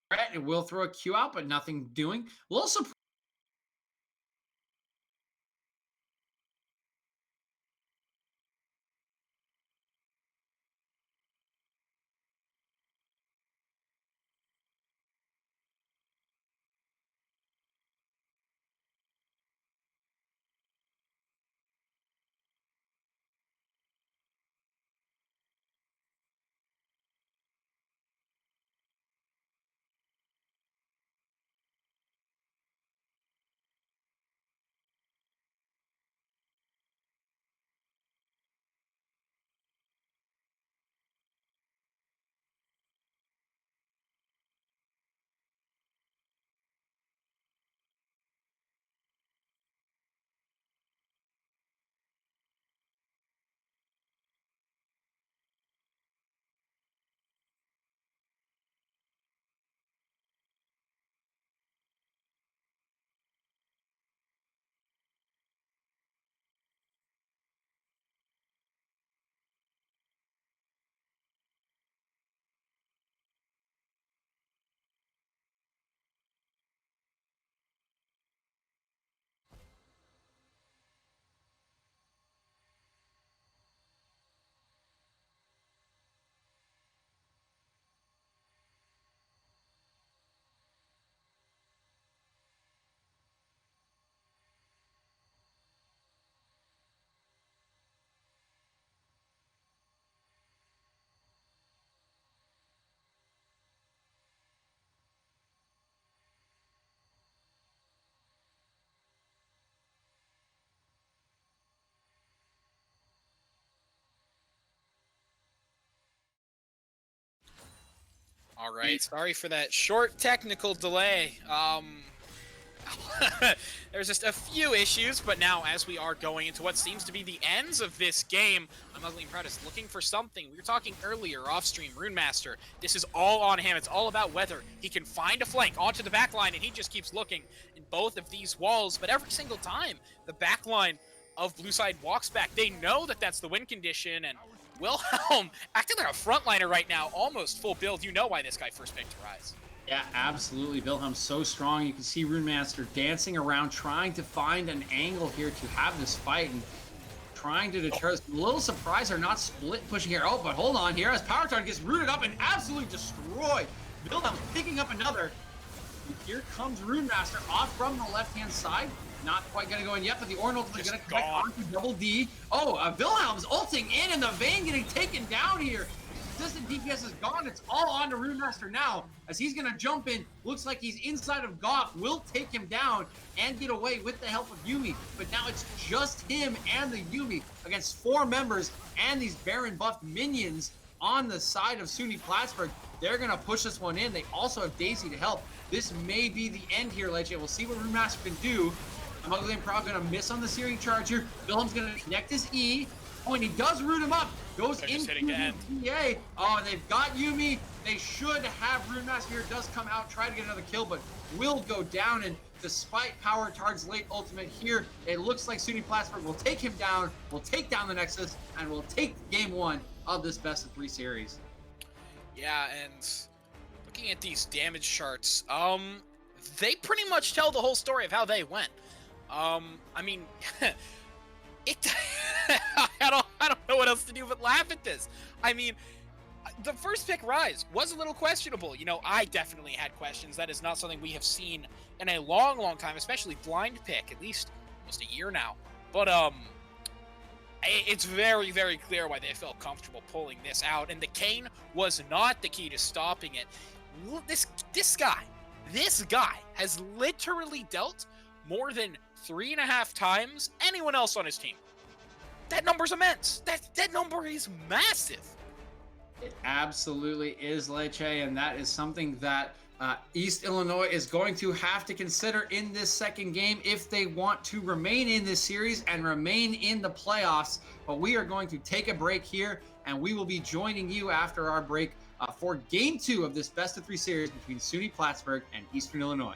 threat. It will throw a Q out, but nothing doing. A little surprised. All right, sorry for that short technical delay. There's just a few issues, but now as we are going into what seems to be the ends of this game, I'm Ugly and Proud is looking for something. We were talking earlier off stream, Rune Master. This is all on him. It's all about whether he can find a flank onto the back line, and he just keeps looking in both of these walls. But every single time the back line of Blue Side walks back, they know that that's the win condition, and Wilhelm acting like a frontliner right now, almost full build. You know why this guy first picked to Rise. Yeah, absolutely. Wilhelm's so strong. You can see Rune Master dancing around, trying to find an angle here to have this fight and trying to deter us. A little surprised they're not split pushing here. Oh, but hold on here as Power Target gets rooted up and absolutely destroyed. Wilhelm picking up another. And here comes Rune Master off from the left-hand side. Not quite going to go in yet, but the Orn ult is going to connect onto Double D. Oh, Wilhelm's ulting in and the Vayne getting taken down here. Consistent DPS is gone. It's all on to Rune Master now as he's going to jump in. Looks like he's inside of Goth. Will take him down and get away with the help of Yuumi. But now it's just him and the Yuumi against 4 members and these Baron buffed minions on the side of Suny Plattsburgh. They're going to push this one in. They also have Daisy to help. This may be the end here, Leche. We'll see what Rune Master can do. I'm Ugly and Proud going to miss on the Searing Charge here. Wilhelm's going to connect his E. Oh, and he does root him up. Goes into the PA. Oh, they've got Yuumi. They should have Rune Master here. Does come out, try to get another kill, but will go down. And despite Power Tard's late ultimate here, it looks like Suny Plattsburgh will take him down, will take down the Nexus, and will take game 1 of this best of 3 series. Yeah, and looking at these damage charts, they pretty much tell the whole story of how they went. I mean, I don't know what else to do but laugh at this. I mean, the first pick Rise was a little questionable. You know, I definitely had questions. That is not something we have seen in a long, long time, especially blind pick, at least almost a year now. But it's very, very clear why they felt comfortable pulling this out, and the Kayn was not the key to stopping it. This guy has literally dealt more than 3.5 times anyone else on his team. That number's immense. That number is massive. It absolutely is, Leche, and that is something that East Illinois is going to have to consider in this second game if they want to remain in this series and remain in the playoffs. But we are going to take a break here, and we will be joining you after our break for Game 2 of this best of 3 series between Suny Plattsburgh and Eastern Illinois.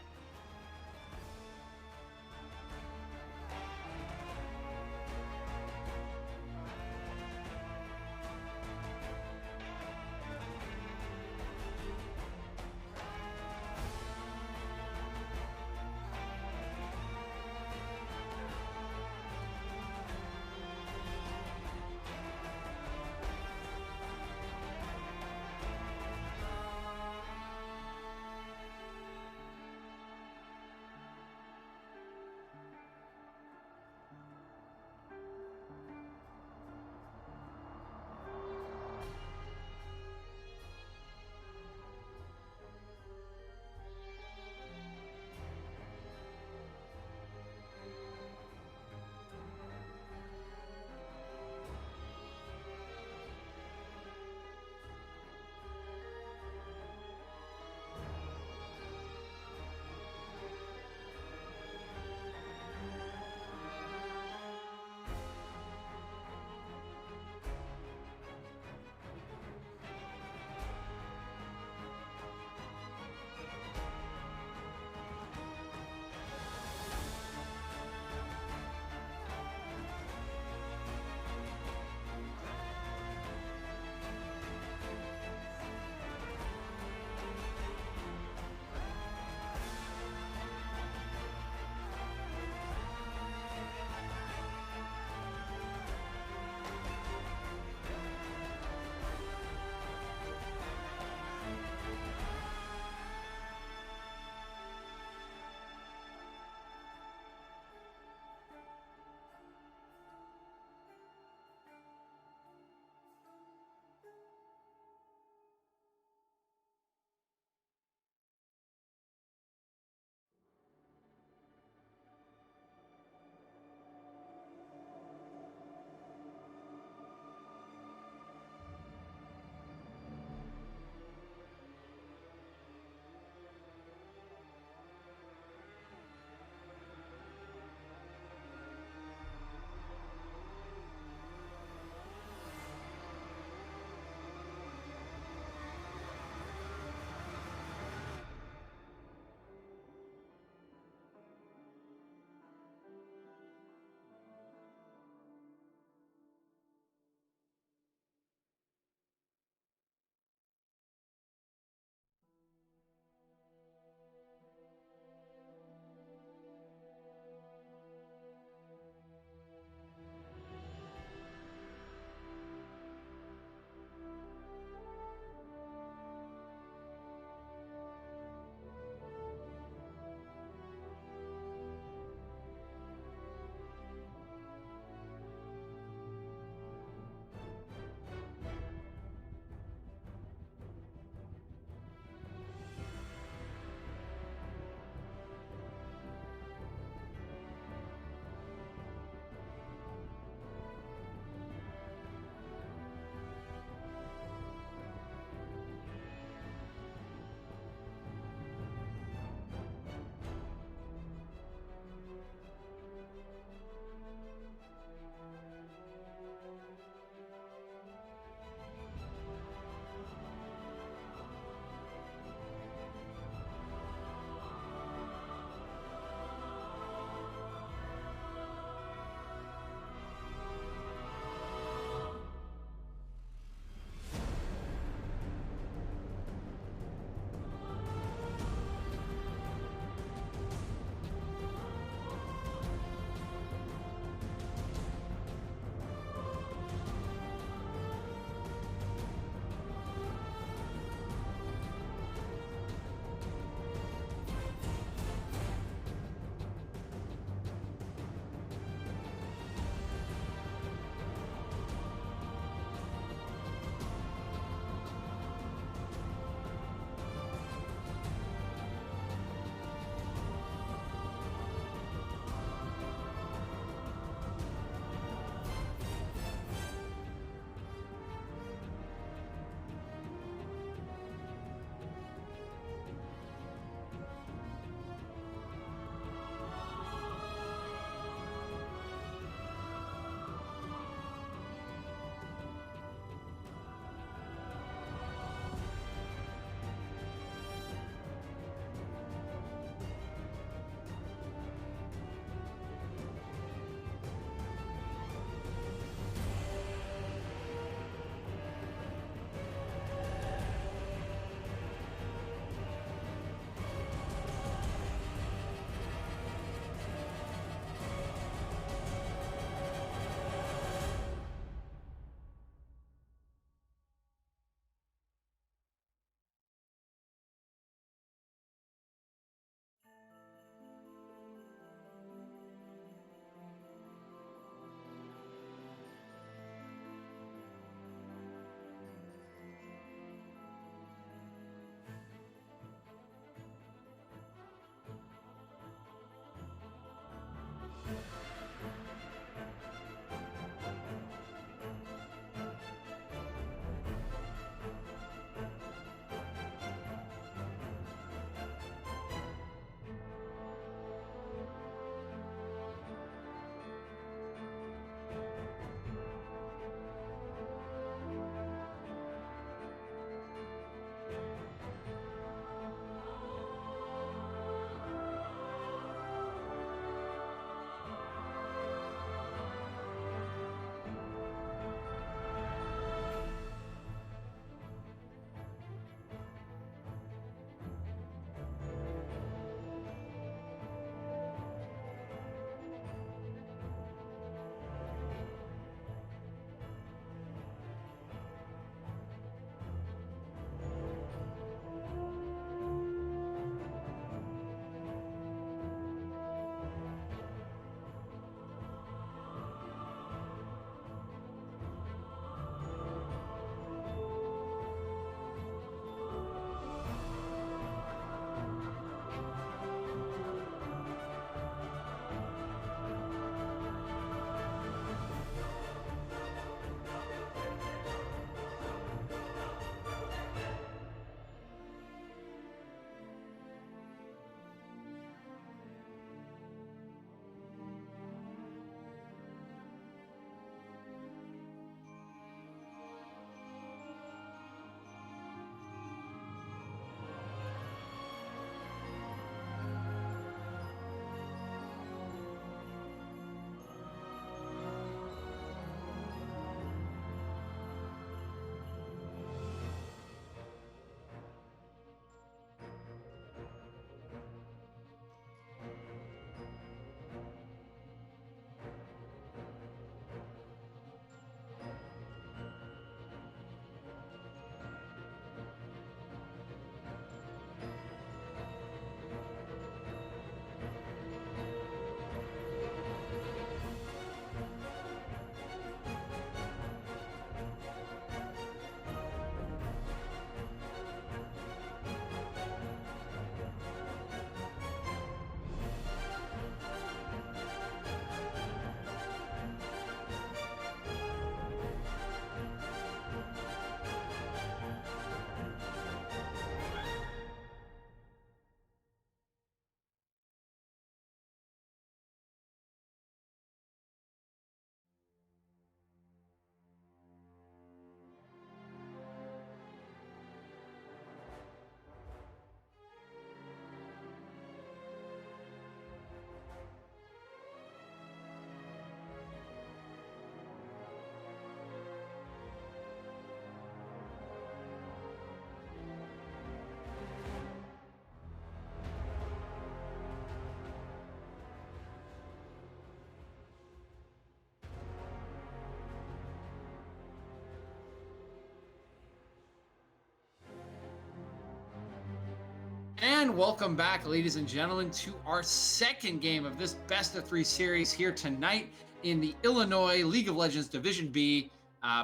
And welcome back, ladies and gentlemen, to our second game of this best of three series here tonight in the Illinois League of Legends Division B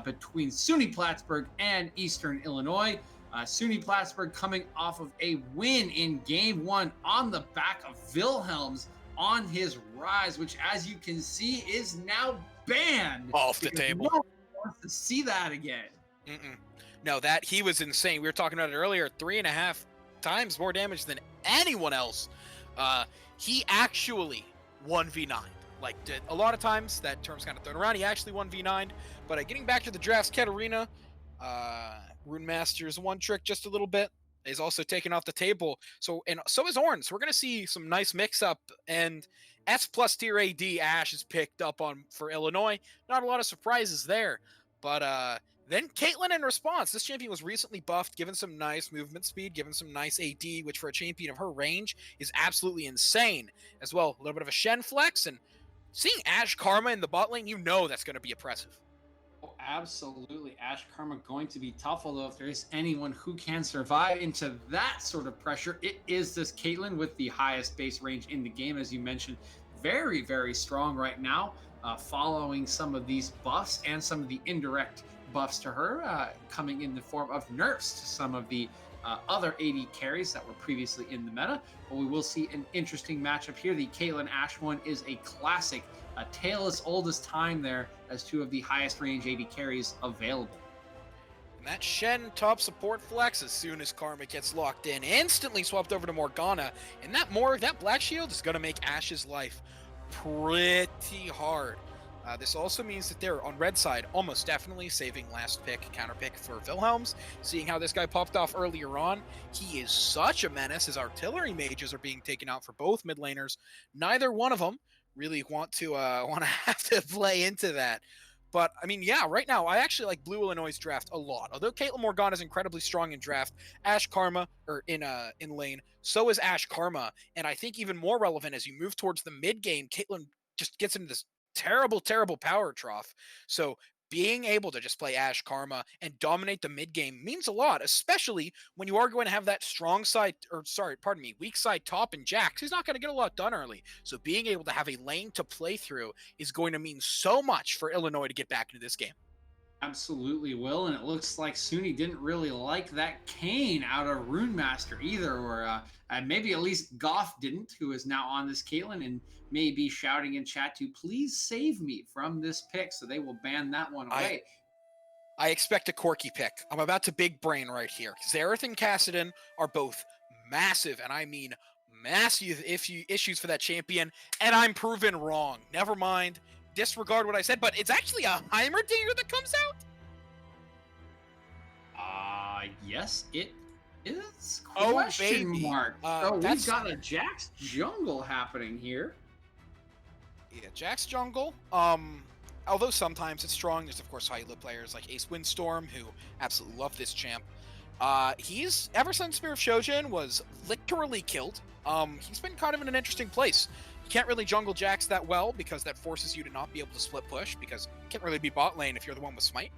between Suny Plattsburgh and Eastern Illinois. Suny Plattsburgh coming off of a win in game one on the back of Wilhelm's on his rise, which, as you can see, is now banned. Off the table. No one wants to see that again. No, that he was insane. We were talking about it earlier. 3.5 times more damage than anyone else. He actually 1v9. Like, a lot of times that term's kind of thrown around. He actually 1v9. But getting back to the drafts, Katarina, Rune Master's one trick just a little bit. Is also taken off the table. So is Ornn. So we're gonna see some nice mix-up, and S+ tier AD Ashe is picked up on for Illinois. Not a lot of surprises there. But then Caitlyn in response. This champion was recently buffed, given some nice movement speed, given some nice AD, which for a champion of her range is absolutely insane. As well, a little bit of a Shen flex, and seeing Ashe Karma in the bot lane, you know that's going to be oppressive. Oh, absolutely. Ashe Karma going to be tough, although if there is anyone who can survive into that sort of pressure, it is this Caitlyn with the highest base range in the game, as you mentioned. Very, very strong right now, following some of these buffs and some of the indirect buffs to her, coming in the form of nerfs to some of the other AD carries that were previously in the meta. But we will see an interesting matchup here. The Caitlyn Ashe one is a classic, a tale as old as time there, as two of the highest range AD carries available. And that Shen top support flex, as soon as Karma gets locked in, instantly swapped over to Morgana, and that Black Shield is going to make Ashe's life pretty hard. This also means that they're on red side almost definitely saving last pick, counter pick for Wilhelms. Seeing how this guy popped off earlier on, he is such a menace. His artillery mages are being taken out for both mid laners. Neither one of them really want to have to play into that. But I mean, yeah, right now I actually like Blue Illinois' draft a lot. Although Caitlyn Morgana is incredibly strong in draft, Ashe Karma or in lane, so is Ashe Karma, and I think even more relevant as you move towards the mid game, Caitlyn just gets into this terrible power trough. So being able to just play Ashe Karma and dominate the mid game means a lot, especially when you are going to have that strong side, or sorry, pardon me, weak side top and Jax. He's not going to get a lot done early. So being able to have a lane to play through is going to mean so much for Illinois to get back into this game. Absolutely will, and it looks like Suny didn't really like that Kayn out of Rune Master either, or maybe at least Goff didn't, who is now on this Caitlyn and may be shouting in chat to please save me from this pick, so they will ban that one away. I expect a Corki pick. I'm about to big brain right here. Xerath and Kassadin are both massive, and I mean massive issues for that champion, and I'm proven wrong. Never mind. Disregard what I said, but it's actually a Heimerdinger that comes out? Yes, it is. Question mark. So we've got a Jax jungle happening here. Yeah, Jax jungle. Although sometimes it's strong, there's of course Hyla players like Ace Windstorm who absolutely love this champ. He's, ever since Spear of Shojin was literally killed, he's been kind of in an interesting place. You can't really jungle Jax that well because that forces you to not be able to split push, because you can't really be bot lane if you're the one with smite.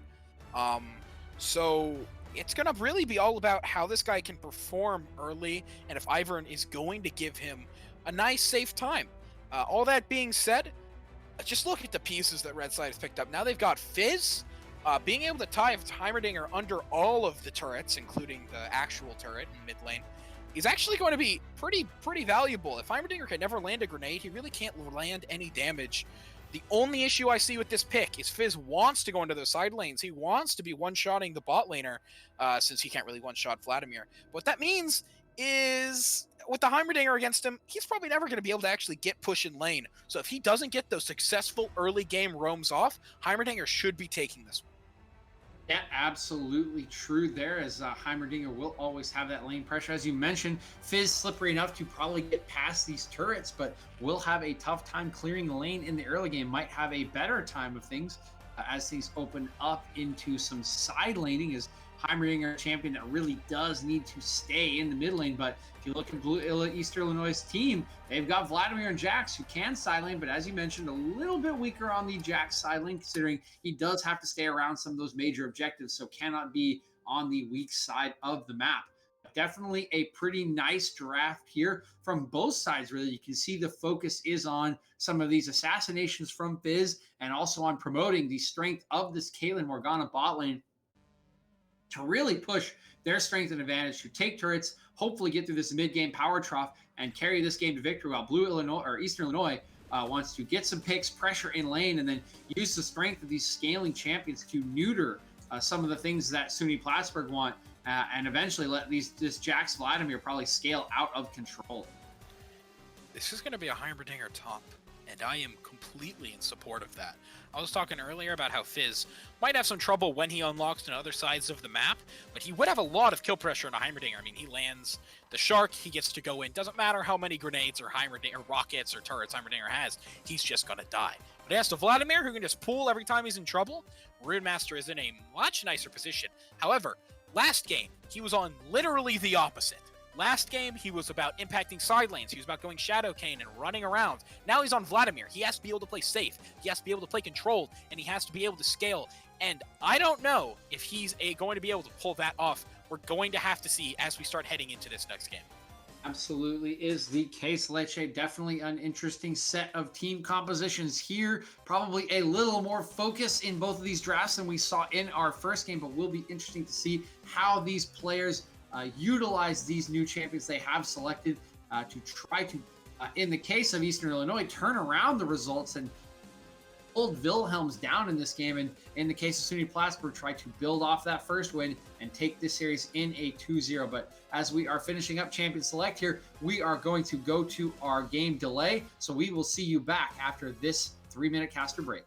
So it's going to really be all about how this guy can perform early, and if Ivern is going to give him a nice safe time. All that being said, just look at the pieces that Red Side has picked up. Now they've got Fizz, being able to tie Heimerdinger under all of the turrets, including the actual turret in mid lane, is actually going to be pretty valuable. If Heimerdinger can never land a grenade, he really can't land any damage. The only issue I see with this pick is Fizz wants to go into those side lanes. He wants to be one-shotting the bot laner, since he can't really one-shot Vladimir. What that means is, with the Heimerdinger against him, he's probably never going to be able to actually get push in lane. So if he doesn't get those successful early game roams off, Heimerdinger should be taking this one. Yeah, absolutely true there, as Heimerdinger will always have that lane pressure. As you mentioned, Fizz slippery enough to probably get past these turrets, but will have a tough time clearing the lane in the early game. Might have a better time of things as things open up into some side laning, as Heimerdinger, a champion that really does need to stay in the mid lane. But if you look at East Illinois' team, they've got Vladimir and Jax who can side lane, but as you mentioned, a little bit weaker on the Jax side lane, considering he does have to stay around some of those major objectives, so cannot be on the weak side of the map. Definitely a pretty nice draft here from both sides, really. You can see the focus is on some of these assassinations from Fizz and also on promoting the strength of this Caitlyn Morgana bot lane to really push their strength and advantage to take turrets, hopefully get through this mid-game power trough and carry this game to victory, while Blue Illinois or Eastern Illinois wants to get some picks, pressure in lane, and then use the strength of these scaling champions to neuter some of the things that Suny Plattsburgh want, and eventually let this Jax Vladimir probably scale out of control. This is going to be a Heimerdinger top, and I am completely in support of that. I was talking earlier about how Fizz might have some trouble when he unlocks on other sides of the map, but he would have a lot of kill pressure on a Heimerdinger. I mean, he lands the Shark, he gets to go in. Doesn't matter how many grenades or Heimerdinger, rockets or turrets Heimerdinger has, he's just going to die. But as to Vladimir, who can just pull every time he's in trouble, Runemaster is in a much nicer position. However, last game, he was on literally the opposite. Last game, he was about impacting side lanes. He was about going Shadow Cane and running around. Now he's on Vladimir. He has to be able to play safe. He has to be able to play controlled, and he has to be able to scale. And I don't know if he's going to be able to pull that off. We're going to have to see as we start heading into this next game. Absolutely is the case, Leche. Definitely an interesting set of team compositions here. Probably a little more focus in both of these drafts than we saw in our first game, but will be interesting to see how these players utilize these new champions they have selected to try to, in the case of Eastern Illinois, turn around the results and hold Wilhelms down in this game. And in the case of SUNY Plattsburgh, try to build off that first win and take this series in a 2-0. But as we are finishing up Champion Select here, we are going to go to our game delay. So we will see you back after this 3-minute caster break.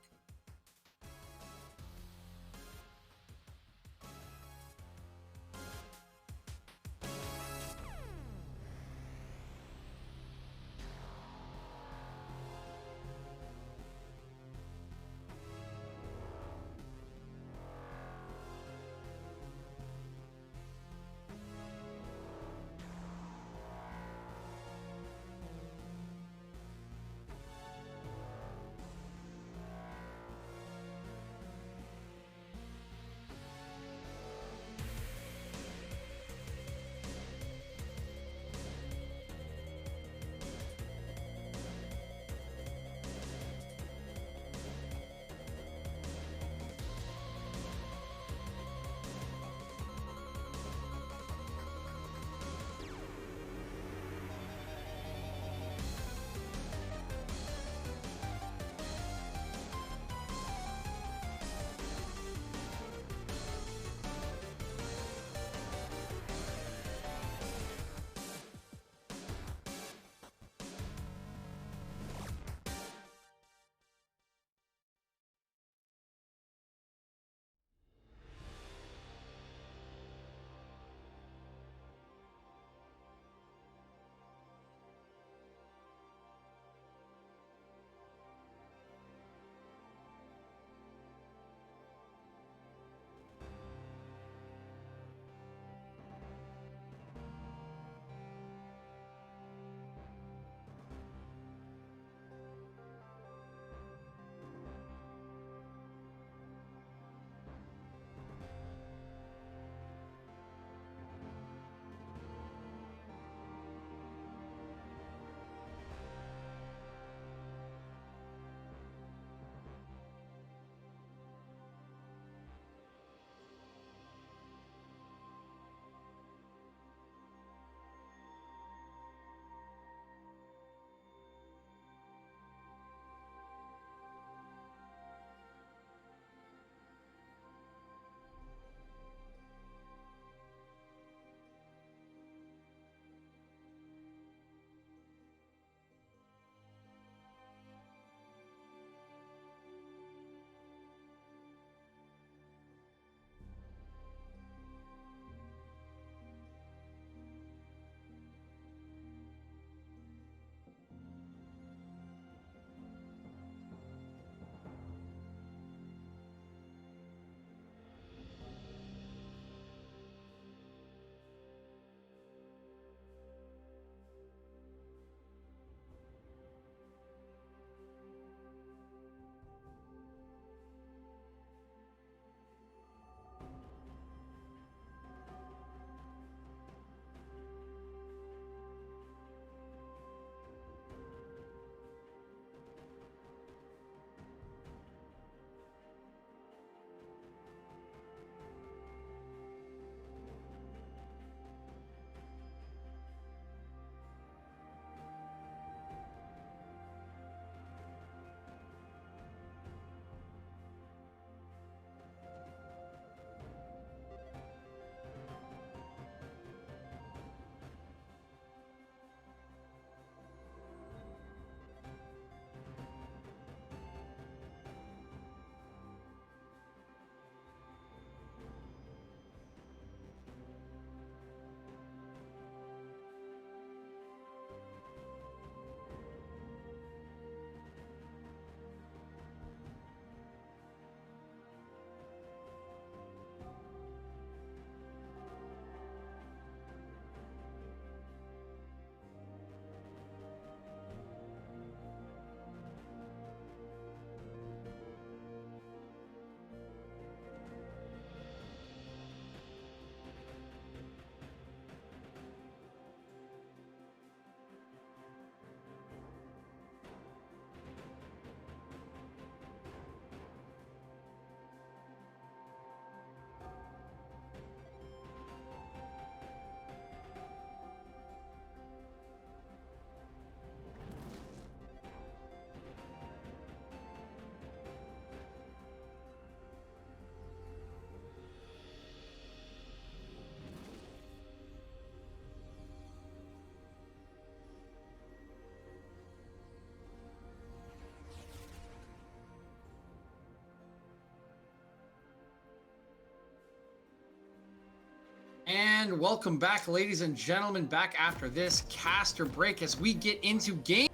And welcome back, ladies and gentlemen, back after this caster break as we get into game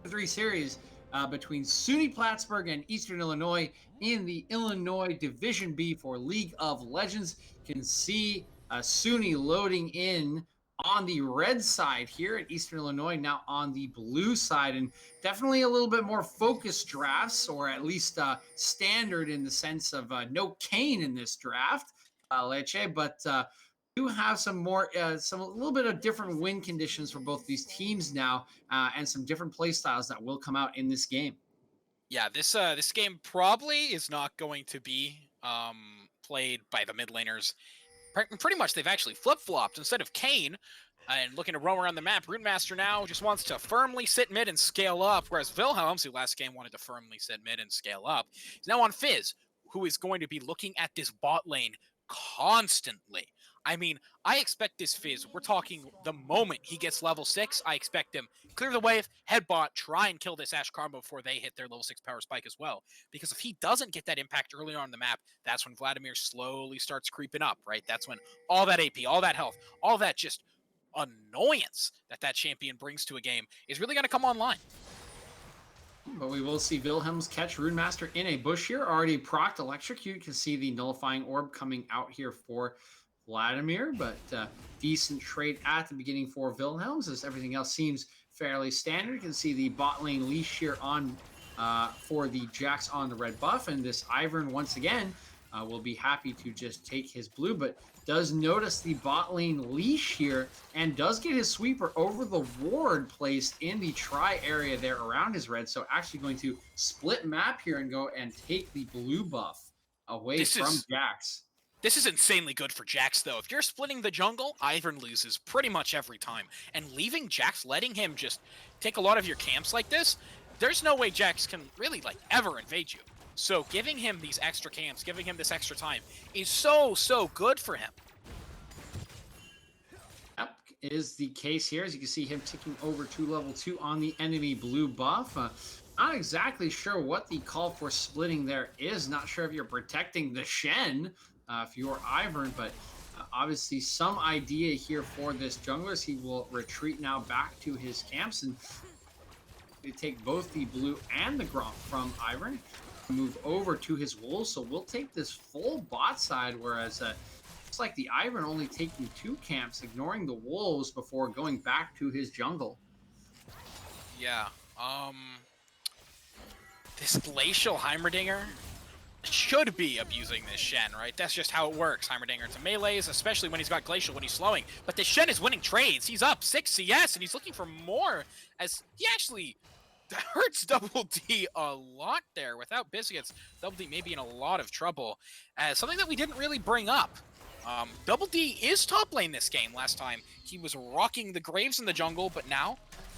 3 series between Suny Plattsburgh and Eastern Illinois in the Illinois Division B for League of Legends. You can see Suny loading in on the red side here at Eastern Illinois, now on the blue side, and definitely a little bit more focused drafts, or at least standard in the sense of no Kane in this draft, Leche, but do have some more, some a little bit of different win conditions for both these teams now, and some different play styles that will come out in this game. Yeah, this game probably is not going to be played by the mid laners. Pretty much, they've actually flip-flopped. Instead of Kane and looking to roam around the map, Runemaster now just wants to firmly sit mid and scale up, whereas Wilhelms, who last game wanted to firmly sit mid and scale up, is now on Fizz, who is going to be looking at this bot lane constantly. I mean, I expect this Fizz, we're talking the moment he gets level 6, I expect him clear the wave, head bot, try and kill this Ashe combo before they hit their level 6 power spike as well. Because if he doesn't get that impact early on the map, that's when Vladimir slowly starts creeping up, right? That's when all that AP, all that health, all that just annoyance that champion brings to a game is really going to come online. But we will see Wilhelms catch Runemaster in a bush here. Already procced Electrocute. You can see the nullifying orb coming out here for Vladimir, but decent trade at the beginning for Wilhelms, as everything else seems fairly standard. You can see the bot lane leash here on for the Jax on the red buff, and this Ivern once again will be happy to just take his blue, but does notice the bot lane leash here and does get his sweeper over the ward placed in the tri area there around his red. So actually going to split map here and go and take the blue buff away from Jax. This is insanely good for Jax, though. If you're splitting the jungle, Ivern loses pretty much every time. And leaving Jax, letting him just take a lot of your camps like this, there's no way Jax can really, like, ever invade you. So giving him these extra camps, giving him this extra time is so good for him. Yep, is the case here. As you can see him ticking over to level 2 on the enemy blue buff. Not exactly sure what the call for splitting there is. Not sure if you're protecting the Shen, if you're Ivern, but obviously some idea here for this jungler as he will retreat now back to his camps and they take both the blue and the Gromp from Ivern, move over to his wolves. So we'll take this full bot side, whereas looks like the Ivern only taking 2 camps, ignoring the wolves before going back to his jungle. Yeah, this Glacial Heimerdinger should be abusing this Shen, right? That's just how it works. Heimerdinger to melees, especially when he's got Glacial, when he's slowing. But the Shen is winning trades. He's up 6 CS, and he's looking for more, as he actually hurts Double D a lot there. Without Biscuits, Double D may be in a lot of trouble. Something that we didn't really bring up. Double D is top lane this game. Last time, he was rocking the Graves in the jungle, but now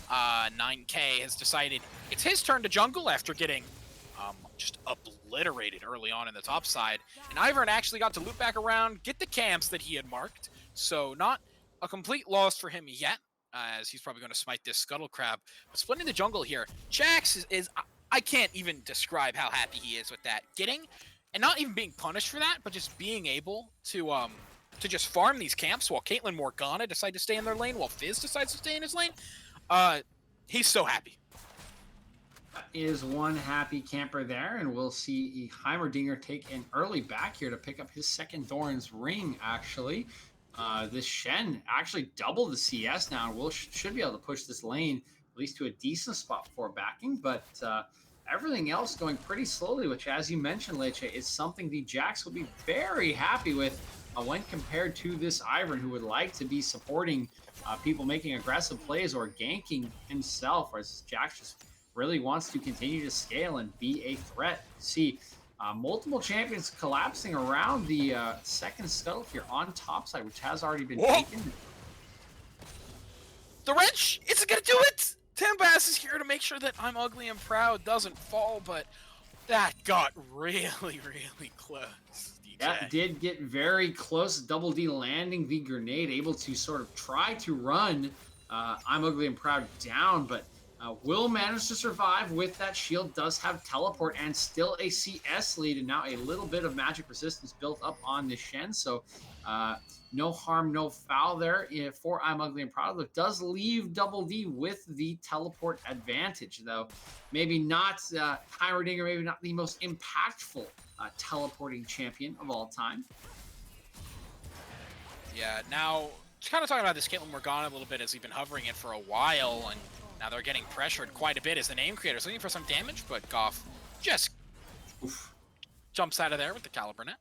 9K has decided it's his turn to jungle after getting just obliterated early on in the top side. And Ivern actually got to loop back around, get the camps that he had marked. So not a complete loss for him yet, as he's probably going to smite this Scuttle Crab. But splitting the jungle here, Jax is I can't even describe how happy he is with that. Getting, and not even being punished for that, but just being able to just farm these camps while Caitlyn Morgana decide to stay in their lane, while Fizz decides to stay in his lane. He's so happy. Is one happy camper there, and we'll see Heimerdinger take an early back here to pick up his second Thorin's ring, actually. This Shen actually doubled the CS now, and should be able to push this lane at least to a decent spot before backing, but everything else going pretty slowly, which, as you mentioned, Leche, is something the Jax will be very happy with when compared to this Ivern, who would like to be supporting people making aggressive plays or ganking himself, whereas Jax just really wants to continue to scale and be a threat. See multiple champions collapsing around the second scuttle here on top side, which has already been taken. The wrench isn't gonna do it. Timbass is here to make sure that I'm Ugly and Proud doesn't fall, but that got really close. That did get very close. Double D landing the grenade, able to sort of try to run I'm Ugly and Proud down, but Will manage to survive with that shield, does have teleport and still a CS lead, and now a little bit of magic resistance built up on the Shen. So no harm, no foul there for I'm Ugly and Proud. It does leave Double D with the teleport advantage, though. Maybe not Heimerdinger, maybe not the most impactful teleporting champion of all time. Yeah, now, just kind of talking about this Caitlyn Morgana a little bit as we've been hovering it for a while, and now they're getting pressured quite a bit as the name creators looking for some damage, but Goff just jumps out of there with the Caliber Net.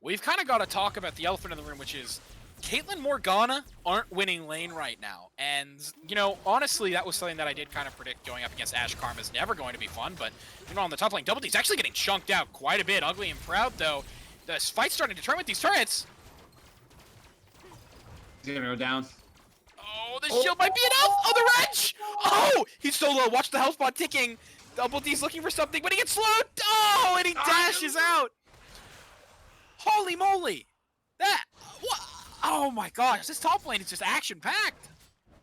We've kind of got to talk about the elephant in the room, which is Caitlyn Morgana aren't winning lane right now. And, you know, honestly, that was something that I did kind of predict going up against Ashe Karma is never going to be fun, but, you know, on the top lane, Double D's actually getting chunked out quite a bit. Ugly and Proud, though, the fight's starting to turn with these turrets. He's going to go down. Oh, the shield might be enough! Oh, the wrench! Oh, he's so low. Watch the health bar ticking. Double D's looking for something, but he gets slowed. Oh, and he dashes out. Holy moly! That, what? Oh my gosh, this top lane is just action-packed.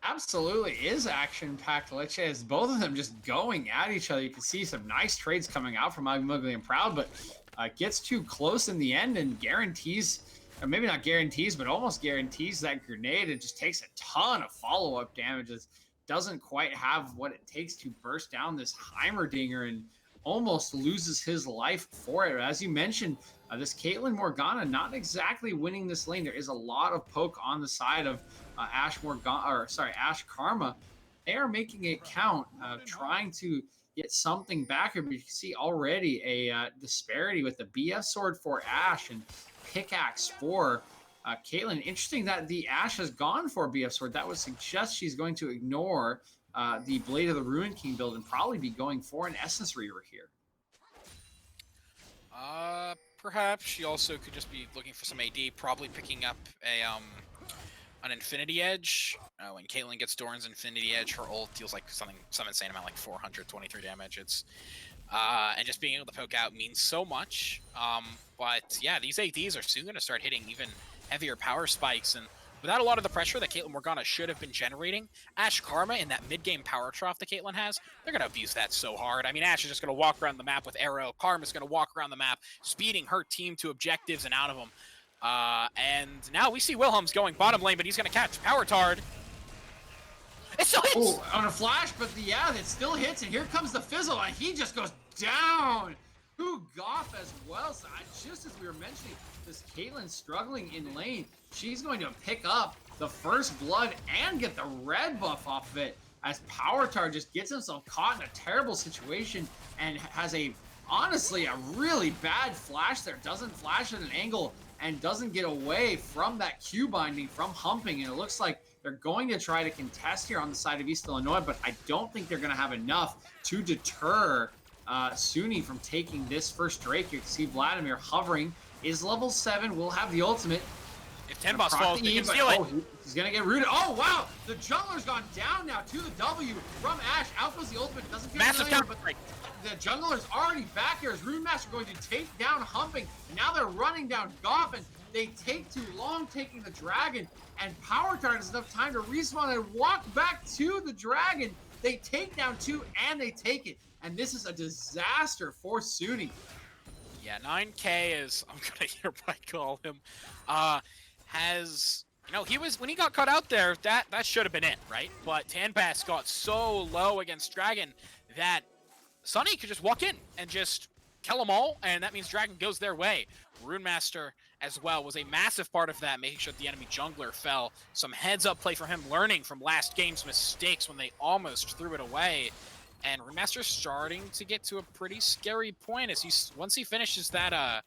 Absolutely is action-packed, Lich, as both of them just going at each other. You can see some nice trades coming out from Ugly and Proud, but gets too close in the end and guarantees, or maybe not guarantees, but almost guarantees that grenade. It just takes a ton of follow-up damages. Doesn't quite have what it takes to burst down this Heimerdinger and almost loses his life for it. As you mentioned, this Caitlyn Morgana not exactly winning this lane. There is a lot of poke on the side of Ashe Karma. They are making it count, trying to get something back here. But you can see already a disparity with the BF sword for Ashe and pickaxe for Caitlyn. Interesting that the Ashe has gone for BF sword. That would suggest she's going to ignore the Blade of the Ruin King build and probably be going for an Essence Reaver here. Perhaps she also could just be looking for some AD, probably picking up a an Infinity Edge. When Caitlyn gets Doran's Infinity Edge, her ult deals like some insane amount, like 423 damage. It's and just being able to poke out means so much. But yeah, these ADs are soon going to start hitting even heavier power spikes, and without a lot of the pressure that Caitlyn Morgana should have been generating, Ashe Karma in that mid-game power trough that Caitlyn has, they're going to abuse that so hard. I mean, Ashe is just going to walk around the map with Arrow. Karma's going to walk around the map, speeding her team to objectives and out of them. And now we see Wilhelm's going bottom lane, but he's going to catch Power Tard. It still hits! Oh, on a flash, but yeah, it still hits, and here comes the fizzle, and he just goes down. Goff as well. So just as we were mentioning, this Caitlyn struggling in lane, she's going to pick up the first blood and get the red buff off of it as Power Tard just gets himself caught in a terrible situation and has honestly a really bad flash there. Doesn't flash at an angle and doesn't get away from that Q binding from humping, and it looks like they're going to try to contest here on the side of East Illinois, but I don't think they're going to have enough to deter Suny from taking this first Drake. You can see Vladimir hovering, is level 7, will have the ultimate. If 10 boss falls, they can steal it. He's gonna get rooted. Oh wow, the jungler's gone down now to the W from Ashe. Out goes the ultimate, doesn't feel massive familiar, counter. But the jungler's already back here. Is Runemaster going to take down Humping? And now they're running down Goff, and they take too long taking the dragon, and Power Tard has enough time to respawn and walk back to the dragon. They take down 2 and they take it. And this is a disaster for Suny. Yeah, 9K is, I'm gonna hereby call him, has, you know, when he got cut out there, that should have been it, right? But Tanbass got so low against Dragon that Suny could just walk in and just kill them all, and that means Dragon goes their way. Runemaster as well was a massive part of that, making sure the enemy jungler fell. Some heads-up play for him, learning from last game's mistakes when they almost threw it away. And Runemaster's starting to get to a pretty scary point as once he finishes that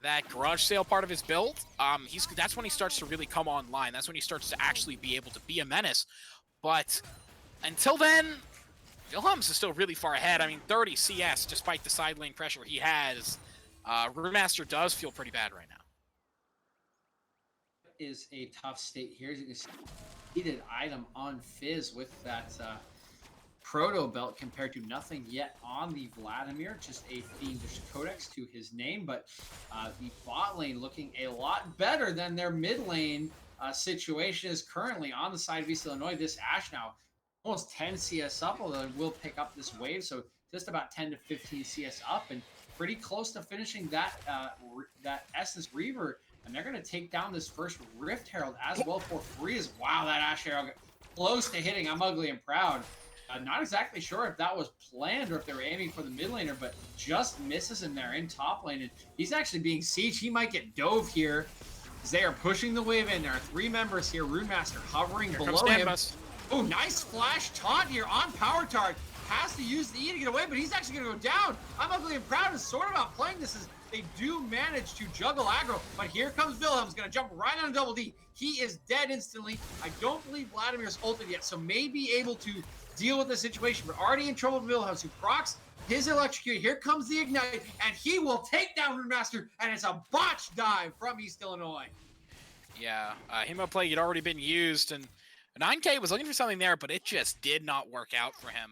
that garage sale part of his build, that's when he starts to really come online. That's when he starts to actually be able to be a menace. But until then, Wilhelm's is still really far ahead. I mean, 30 CS despite the side lane pressure he has. Runemaster does feel pretty bad right now. Is a tough state here. As you can see, needed item on Fizz with that proto belt compared to nothing yet on the Vladimir, just a fiendish codex to his name, but the bot lane looking a lot better than their mid lane situation is currently on the side of East Illinois. This Ashe now almost 10 CS up, although it will pick up this wave. So just about 10 to 15 CS up and pretty close to finishing that Essence Reaver. And they're going to take down this first Rift Herald as well for free. As wow, that Ash Arrow got close to hitting I'm Ugly and Proud. Not exactly sure if that was planned or if they were aiming for the mid laner, but just misses him there in top lane. And he's actually being sieged. He might get dove here as they are pushing the wave in. There are 3 members here. Runemaster hovering below him. Oh, nice flash taunt here on Power Tart. Has to use the E to get away, but he's actually going to go down. I'm Ugly and Proud is sort of outplaying this as they do manage to juggle aggro, but here comes Wilhelm's going to jump right on Double D. He is dead instantly. I don't believe Vladimir's ulted yet, so may be able to deal with the situation, but already in trouble with Wilhelm, who procs his electrocute. Here comes the ignite, and he will take down Runemaster, and it's a botch dive from East Illinois. Yeah, Hemo Plague had already been used, and 9K was looking for something there, but it just did not work out for him.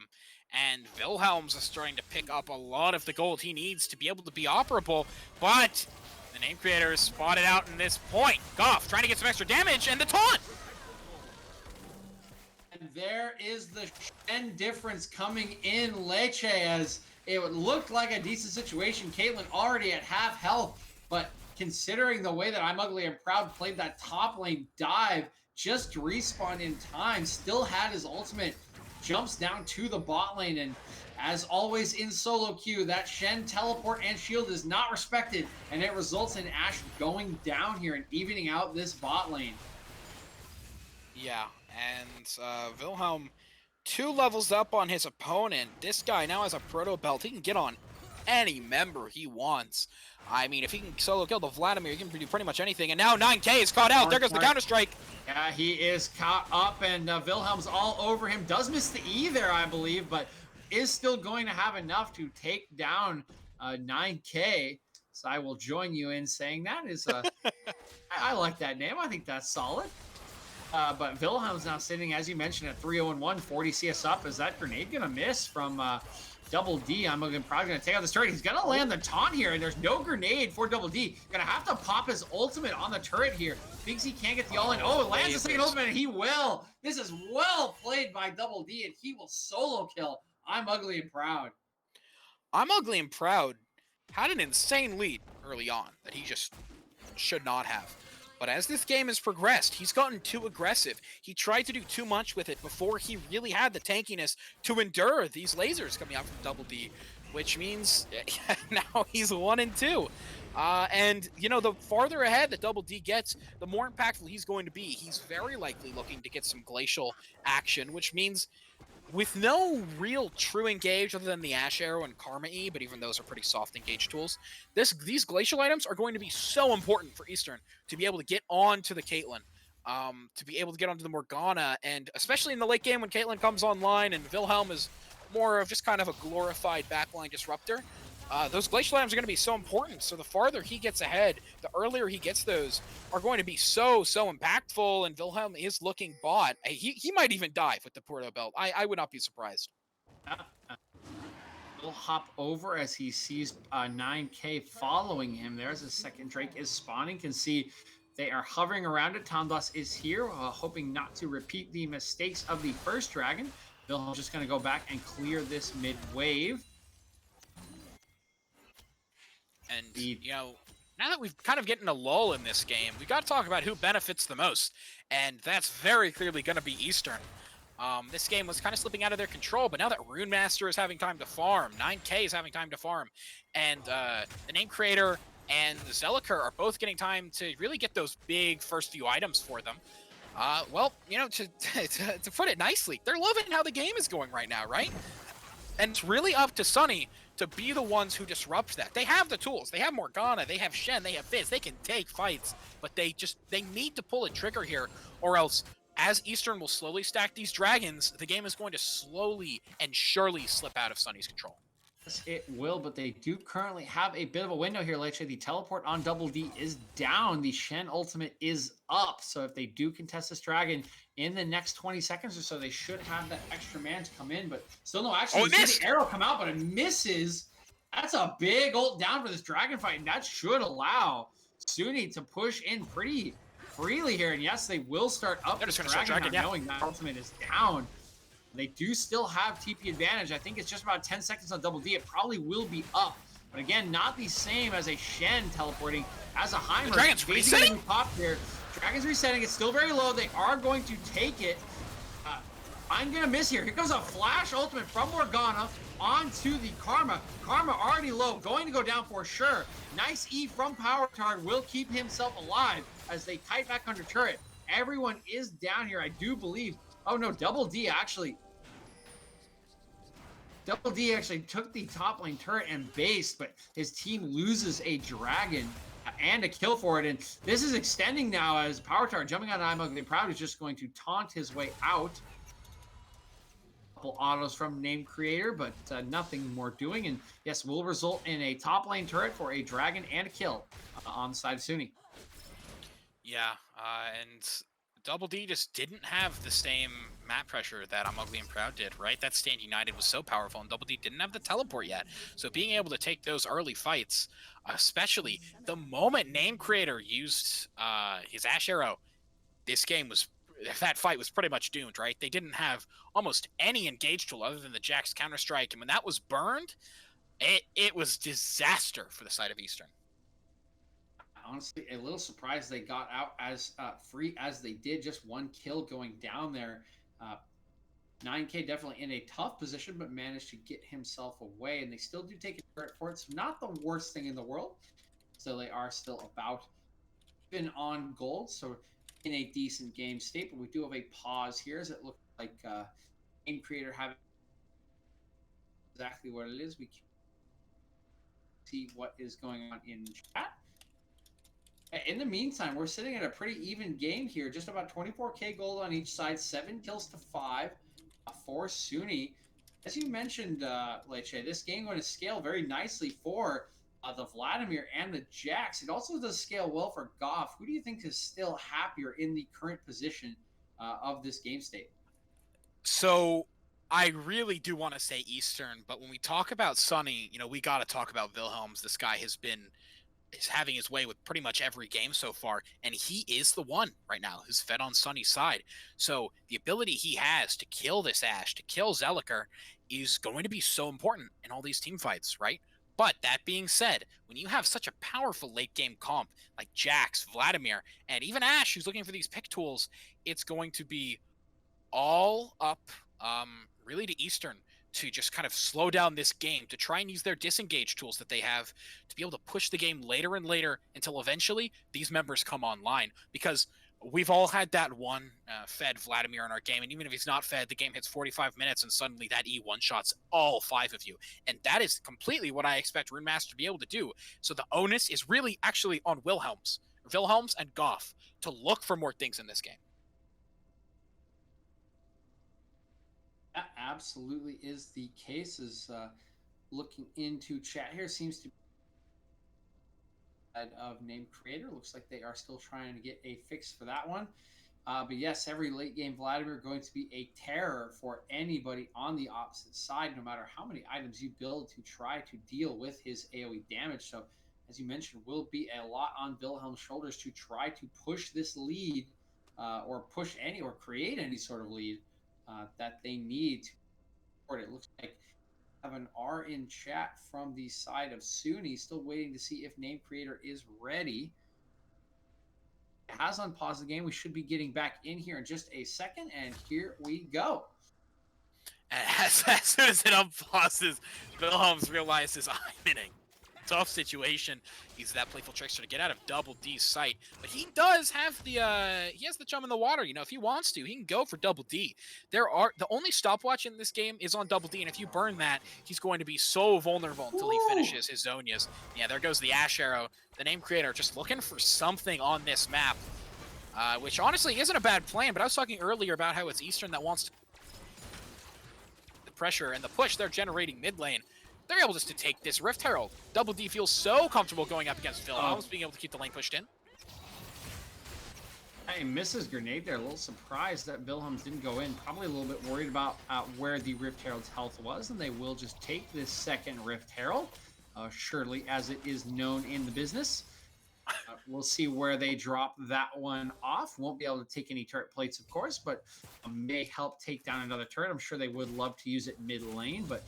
And Wilhelm's is starting to pick up a lot of the gold he needs to be able to be operable, but the name creator is spotted out in this point. Goff trying to get some extra damage, and the taunt! And there is the Shen difference coming in Leche as it looked like a decent situation. Caitlyn already at half health, but considering the way that I'm Ugly and Proud played that top lane dive, just respawned in time, still had his ultimate, jumps down to the bot lane, and as always in solo queue, that Shen teleport and shield is not respected, and it results in Ashe going down here and evening out this bot lane. Yeah, and Wilhelm 2 levels up on his opponent. This guy now has a proto belt. He can get on any member he wants. I mean, if he can solo kill the Vladimir, he can do pretty much anything. And now 9K is caught out. There goes the Counter-Strike. Yeah, he is caught up, and Wilhelm's all over him. Does miss the E there, I believe, but is still going to have enough to take down 9K. So I will join you in saying that is, I like that name. I think that's solid. But Wilhelm's now sitting, as you mentioned, at 3-0-1, 40 CS up. Is that grenade going to miss from Double D? I'm probably going to take out this turret. He's going to land the taunt here, and there's no grenade for Double D. Going to have to pop his ultimate on the turret here. Thinks he can't get the all-in. Oh, it lands the second ultimate, and he will. This is well played by Double D, and he will solo kill I'm Ugly and Proud. I'm Ugly and Proud had an insane lead early on that he just should not have. But as this game has progressed, he's gotten too aggressive. He tried to do too much with it before he really had the tankiness to endure these lasers coming out from Double D, which means now he's 1-2. And, you know, the farther ahead that Double D gets, the more impactful he's going to be. He's very likely looking to get some glacial action, which means with no real true engage other than the Ash Arrow and Karma E, but even those are pretty soft engage tools, these glacial items are going to be so important for Eastern to be able to get onto the Caitlyn, to be able to get onto the Morgana, and especially in the late game when Caitlyn comes online and Wilhelm is more of just kind of a glorified backline disruptor. Those glacial items are going to be so important. So the farther he gets ahead, the earlier he gets those, are going to be so impactful. And Wilhelm is looking bot. He might even dive with the Porto belt. I would not be surprised. He'll hop over as he sees 9K following him. There's a second Drake is spawning. Can see they are hovering around it. Tomdos is here, hoping not to repeat the mistakes of the first dragon. Wilhelm's just going to go back and clear this mid wave. And, you know, now that we've kind of getting a lull in this game, we've got to talk about who benefits the most. And that's very clearly going to be Eastern. This game was kind of slipping out of their control, but now that Runemaster is having time to farm, 9K is having time to farm, and the name creator and the Zeliker are both getting time to really get those big first few items for them. Well, you know, to put it nicely, they're loving how the game is going right now, right? And it's really up to Suny to be the ones who disrupt that. They have the tools. They have Morgana. They have Shen. They have Fizz. They can take fights, but they need to pull a trigger here, or else, as Eastern will slowly stack these dragons, the game is going to slowly and surely slip out of Suny's control. Yes, it will, but they do currently have a bit of a window here. Like the teleport on Double D is down. The Shen ultimate is up. So if they do contest this dragon in the next 20 seconds or so, they should have that extra man to come in. But still no action. You see the arrow come out, but it misses. That's a big ult down for this dragon fight, and that should allow Suny to push in pretty freely here. And yes, they will start up this dragon now, knowing that ultimate is down. They do still have TP advantage. I think it's just about 10 seconds on Double D. It probably will be up. But again, not the same as a Shen teleporting as a Heimer. The Dragon's resetting? Popped here. Dragon's resetting. It's still very low. They are going to take it. I'm going to miss here. Here comes a flash ultimate from Morgana onto the Karma. Karma already low. Going to go down for sure. Nice E from PowerTard will keep himself alive as they kite back under turret. Everyone is down here, I do believe. Oh no, Double D actually took the top lane turret and base, but his team loses a dragon and a kill for it. And this is extending now as PowerTard jumping on I'm Ugly Proud is just going to taunt his way out. Couple autos from name creator, but nothing more doing. And yes, will result in a top lane turret for a dragon and a kill on the side of Suny. Yeah, and Double D just didn't have the same map pressure that I'm Ugly and Proud did, right? That Stand United was so powerful, and Double D didn't have the teleport yet. So being able to take those early fights, especially the moment Name Creator used his Ash Arrow, that fight was pretty much doomed, right? They didn't have almost any engage tool other than the Jax Counter-Strike, and when that was burned, it was disaster for the side of Eastern. Honestly, a little surprised they got out as free as they did. Just one kill going down there. 9K definitely in a tough position, but managed to get himself away. And they still do take a turret for it. It's not the worst thing in the world. So they are still about even on gold. So in a decent game state. But we do have a pause here as it looks like Game Creator having exactly what it is. We can see what is going on in chat. In the meantime, we're sitting at a pretty even game here. Just about 24K gold on each side. 7 kills to 5 for Suny. As you mentioned, Leche, this game going to scale very nicely for the Vladimir and the Jax. It also does scale well for Goff. Who do you think is still happier in the current position of this game state? So I really do want to say Eastern, but when we talk about Suny, we got to talk about Wilhelms. This guy is having his way with pretty much every game so far, and he is the one right now who's fed on Sunny's side. So the ability he has to kill this Ashe, to kill Zeliker, is going to be so important in all these team fights, right? But that being said, when you have such a powerful late game comp like Jax, Vladimir, and even Ashe who's looking for these pick tools, it's going to be all up really to Eastern to just kind of slow down this game, to try and use their disengage tools that they have to be able to push the game later and later until eventually these members come online. Because we've all had that one fed Vladimir in our game, and even if he's not fed, the game hits 45 minutes and suddenly that E one-shots all 5 of you. And that is completely what I expect Rune Master to be able to do. So the onus is really actually on Wilhelms and Goff to look for more things in this game. That absolutely is the case. Is looking into chat here seems to be of name creator. Looks like they are still trying to get a fix for that one. But yes, every late game Vladimir going to be a terror for anybody on the opposite side, no matter how many items you build to try to deal with his AoE damage. So as you mentioned, will be a lot on Wilhelm's shoulders to try to push this lead or create any sort of lead that they need to support. It looks like I have an R in chat from the side of Suny. Still waiting to see if name creator is ready. It has unpaused the game. We should be getting back in here in just a second, and here we go. As soon as it unpauses, Wilhelms realizes I'm in a tough situation. He's that playful trickster to get out of Double D's sight, but he does have the he has the chum in the water. If he wants to, he can go for Double D. The only stopwatch in this game is on Double D, and if you burn that, he's going to be so vulnerable until he finishes his Zonias. Yeah, there goes the Ash Arrow. The name creator just looking for something on this map, which honestly isn't a bad plan, but I was talking earlier about how it's Eastern that wants to the pressure and the push they're generating mid lane. They're able just to take this Rift Herald. Double D feels so comfortable going up against Wilhelms, being able to keep the lane pushed in. Hey, misses grenade there. A little surprised that Wilhelms didn't go in. Probably a little bit worried about where the Rift Herald's health was, and they will just take this second Rift Herald, surely as it is known in the business. We'll see where they drop that one off. Won't be able to take any turret plates, of course, but may help take down another turret. I'm sure they would love to use it mid lane, but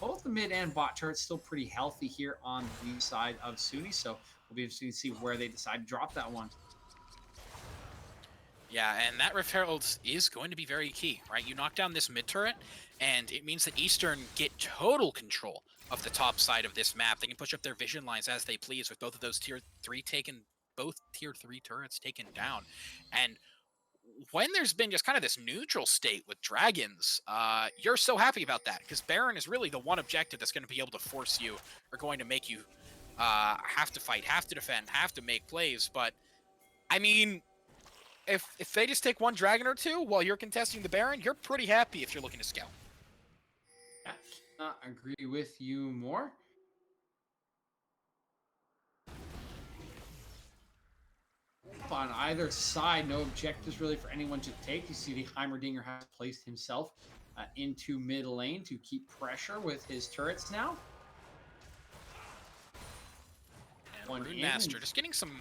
both the mid and bot turrets still pretty healthy here on the side of Suny, so we'll be interested to see where they decide to drop that one. Yeah, and that Rift Herald is going to be very key, right? You knock down this mid turret, and it means that Eastern get total control of the top side of this map. They can push up their vision lines as they please with both of those both tier 3 turrets taken down. And when there's been just kind of this neutral state with dragons, you're so happy about that, because Baron is really the one objective that's going to be able to force you, or going to make you have to fight, have to defend, have to make plays. But, I mean, if they just take one dragon or two while you're contesting the Baron, you're pretty happy if you're looking to scale. I cannot agree with you more. On either side, no objectives really for anyone to take. You see the Heimerdinger has placed himself into mid lane to keep pressure with his turrets now. And Rune Master just getting some...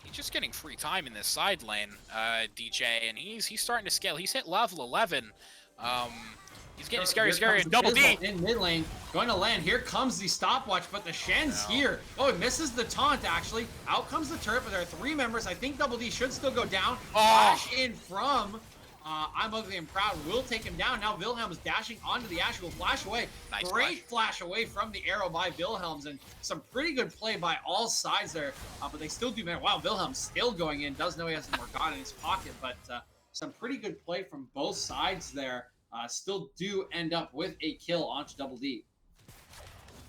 He's just getting free time in this side lane, DJ, and he's starting to scale. He's hit level 11. He's getting scary, and Double D in mid lane, going to land. Here comes the stopwatch, but the Shen's here. Oh, he misses the taunt, actually. Out comes the turret, but there are 3 members. I think Double D should still go down. Flash in from I'm Ugly and Proud will take him down. Now Wilhelm's dashing onto the Ash, will flash away. Nice Great flash away from the arrow by Wilhelms, and some pretty good play by all sides there. But they still do, man. Wow, Wilhelm's still going in. Does know he has some Morgana in his pocket, but some pretty good play from both sides there. Still do end up with a kill onto Double D.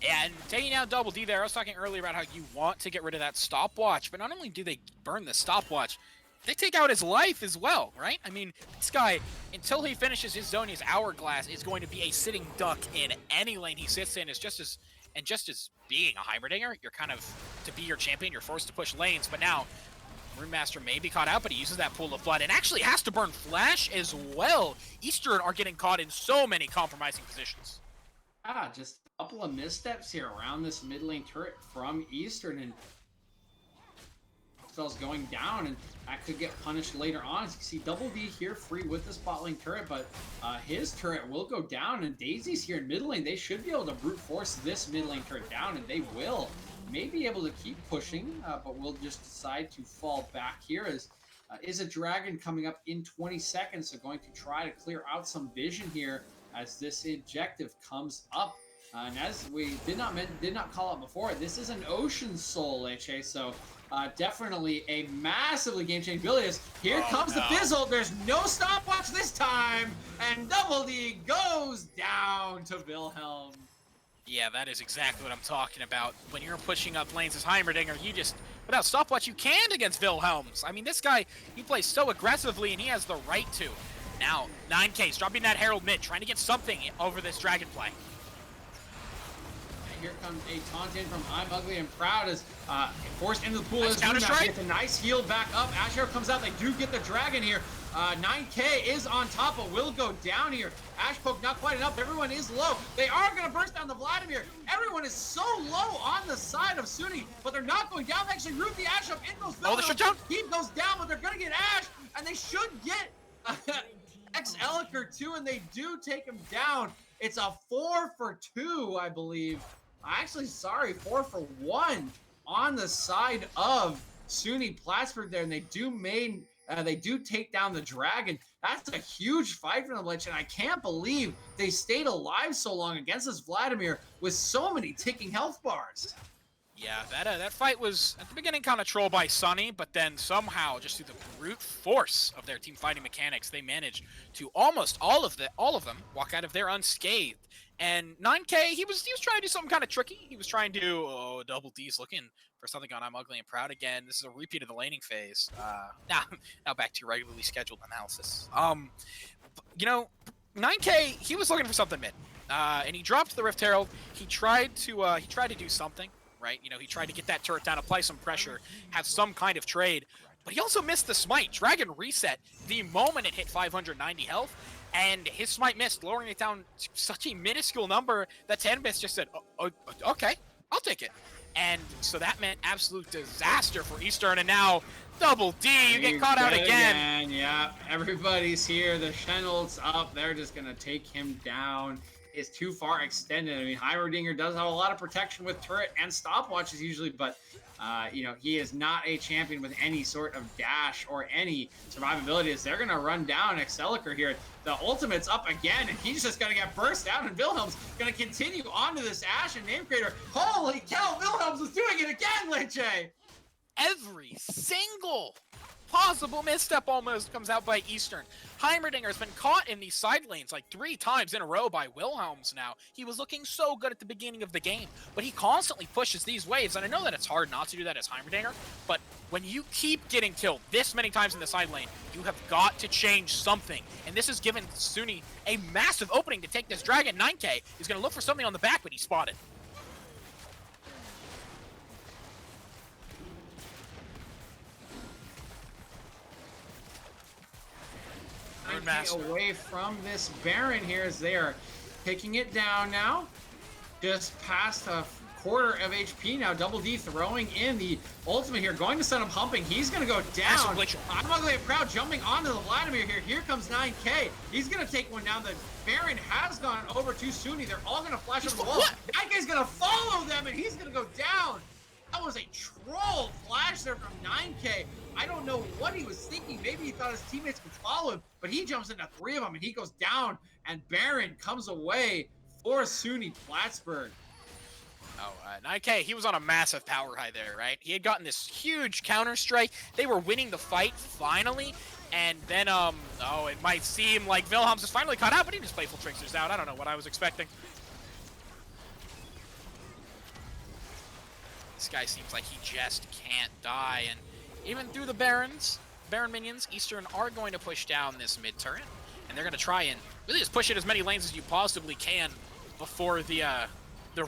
And taking out Double D there, I was talking earlier about how you want to get rid of that stopwatch, but not only do they burn the stopwatch, they take out his life as well, right? I mean, this guy, until he finishes his Zonia's Hourglass, is going to be a sitting duck in any lane he sits in. Is just as being a Heimerdinger, you're kind of, to be your champion, you're forced to push lanes, but now Rune Master may be caught out, but he uses that pool of blood and actually has to burn Flash as well. Eastern are getting caught in so many compromising positions. Just a couple of missteps here around this mid lane turret from Eastern, and spells going down, and that could get punished later on. As you can see, Double D here free with the spot lane turret, but his turret will go down, and Daisy's here in mid lane. They should be able to brute force this mid lane turret down, and they will. May be able to keep pushing, but we'll just decide to fall back here. As is a dragon coming up in 20 seconds, so going to try to clear out some vision here as this objective comes up. And as we did not call out before, this is an Ocean Soul, HA, so definitely a massively game-changing ability. Here comes the Fizzle. There's no stopwatch this time, and Double D goes down to Wilhelm. Yeah, that is exactly what I'm talking about. When you're pushing up lanes as Heimerdinger, you just, without stopwatch, you can against Wilhelms. I mean, this guy, he plays so aggressively, and he has the right to. Now, 9K's dropping that Herald mid, trying to get something over this dragon play. And here comes a taunt in from I'm Ugly and Proud as forced into the pool. Nice counter-strike. Gets a nice heal back up. Asher comes out. They do get the dragon here. 9K is on top, but will go down here. Ash poke not quite enough. Everyone is low. They are going to burst down the Vladimir. Everyone is so low on the side of Suny, but they're not going down. They actually root the Ash up in those. Oh, the shutdown. He goes down, but they're going to get Ash, and they should get X-Eliker too, and they do take him down. It's a 4 for 2, I believe. Actually, sorry, 4 for 1 on the side of Suny Plattsburgh there, and they do take down the dragon. That's a huge fight for them, Lich, and I can't believe they stayed alive so long against this Vladimir with so many ticking health bars. Yeah, that fight was at the beginning kind of trolled by Suny, but then somehow, just through the brute force of their team fighting mechanics, they managed to almost all of them walk out of there unscathed. And 9K, he was trying to do something kind of tricky. He was trying to Double D's looking for something on I'm Ugly and Proud again. This is a repeat of the laning phase. Now back to your regularly scheduled analysis. You know, 9K, he was looking for something mid, and he dropped the Rift Herald. He tried to do something. Right? You know, he tried to get that turret down, apply some pressure, have some kind of trade, but he also missed the smite. Dragon reset the moment it hit 590 health, and his smite missed, lowering it down to such a minuscule number that Tanbis just said, okay, I'll take it. And so that meant absolute disaster for Eastern, and now Double D, you get caught out again. Yeah, everybody's here. The Shenel's up. They're just going to take him down. It's too far extended. I mean, Heimerdinger does have a lot of protection with turret and stopwatches usually, but, you know, he is not a champion with any sort of dash or any survivability. As they're going to run down Excelicar here. The ultimate's up again, and he's just going to get burst out, and Wilhelm's going to continue onto this Ashe and Name Creator. Holy cow, Wilhelm's is doing it again, Linche! Every single possible misstep almost comes out by Eastern. Heimerdinger's been caught in these side lanes like 3 times in a row by Wilhelms now. He was looking so good at the beginning of the game, but he constantly pushes these waves, and I know that it's hard not to do that as Heimerdinger, but when you keep getting killed this many times in the side lane, you have got to change something. And this has given Suny a massive opening to take this dragon. 9K is going to look for something on the back, but he's spotted. Away from this Baron here as they are picking it down now. Just past a quarter of HP now. Double D throwing in the ultimate here. Going to send him humping. He's going to go down. I'm ugly crowd jumping onto the Vladimir here. Here comes 9K. He's going to take one down. The Baron has gone over to Suny. They're all going to flash over the wall. 9K's going to follow them, and he's going to go down. That was a troll flash there from 9K. I don't know what he was thinking. Maybe he thought his teammates could follow him, but he jumps into 3 of them, and he goes down, and Baron comes away for Suny Plattsburgh. Oh, 9K, he was on a massive power high there, right? He had gotten this huge counter strike. They were winning the fight finally, and then, oh, it might seem like Wilhelms is finally caught out, but he just Playful Tricksters out. I don't know what I was expecting. This guy seems like he just can't die, and even through the Baron minions, Eastern are going to push down this mid turret, and they're going to try and really just push it as many lanes as you possibly can before the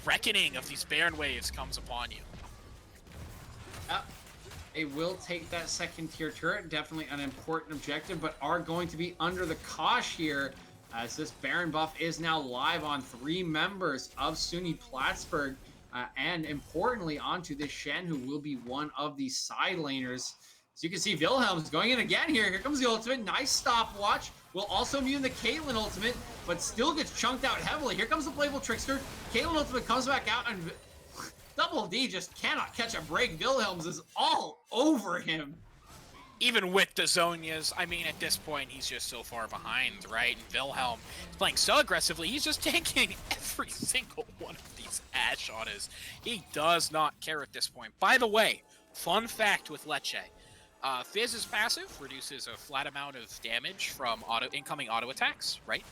reckoning of these Baron waves comes upon you. They will take that second tier turret, definitely an important objective, but are going to be under the cosh here as this Baron buff is now live on 3 members of Suny Plattsburgh. And importantly, onto this Shen, who will be one of the side laners. So you can see Wilhelm's going in again here. Here comes the ultimate. Nice stopwatch. Will also immune the Caitlyn ultimate, but still gets chunked out heavily. Here comes the Playful Trickster. Caitlyn ultimate comes back out, and Double D just cannot catch a break. Wilhelm's is all over him. Even with the Zonias, I mean, at this point, he's just so far behind, right? And Wilhelm is playing so aggressively, he's just taking every single one of these Ashe autos. He does not care at this point. By the way, fun fact with Lecce. Fizz's passive reduces a flat amount of damage from incoming auto attacks, right?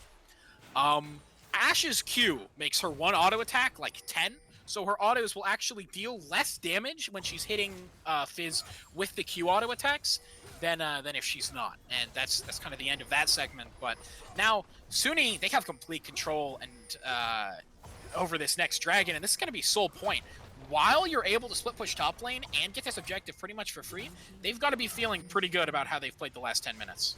Ashe's Q makes her one auto attack like 10, so her autos will actually deal less damage when she's hitting Fizz with the Q auto attacks than if she's not. And that's kind of the end of that segment. But now Suny, they have complete control and over this next dragon, and this is going to be sole point. While you're able to split push top lane and get this objective pretty much for free, they've got to be feeling pretty good about how they've played the last 10 minutes.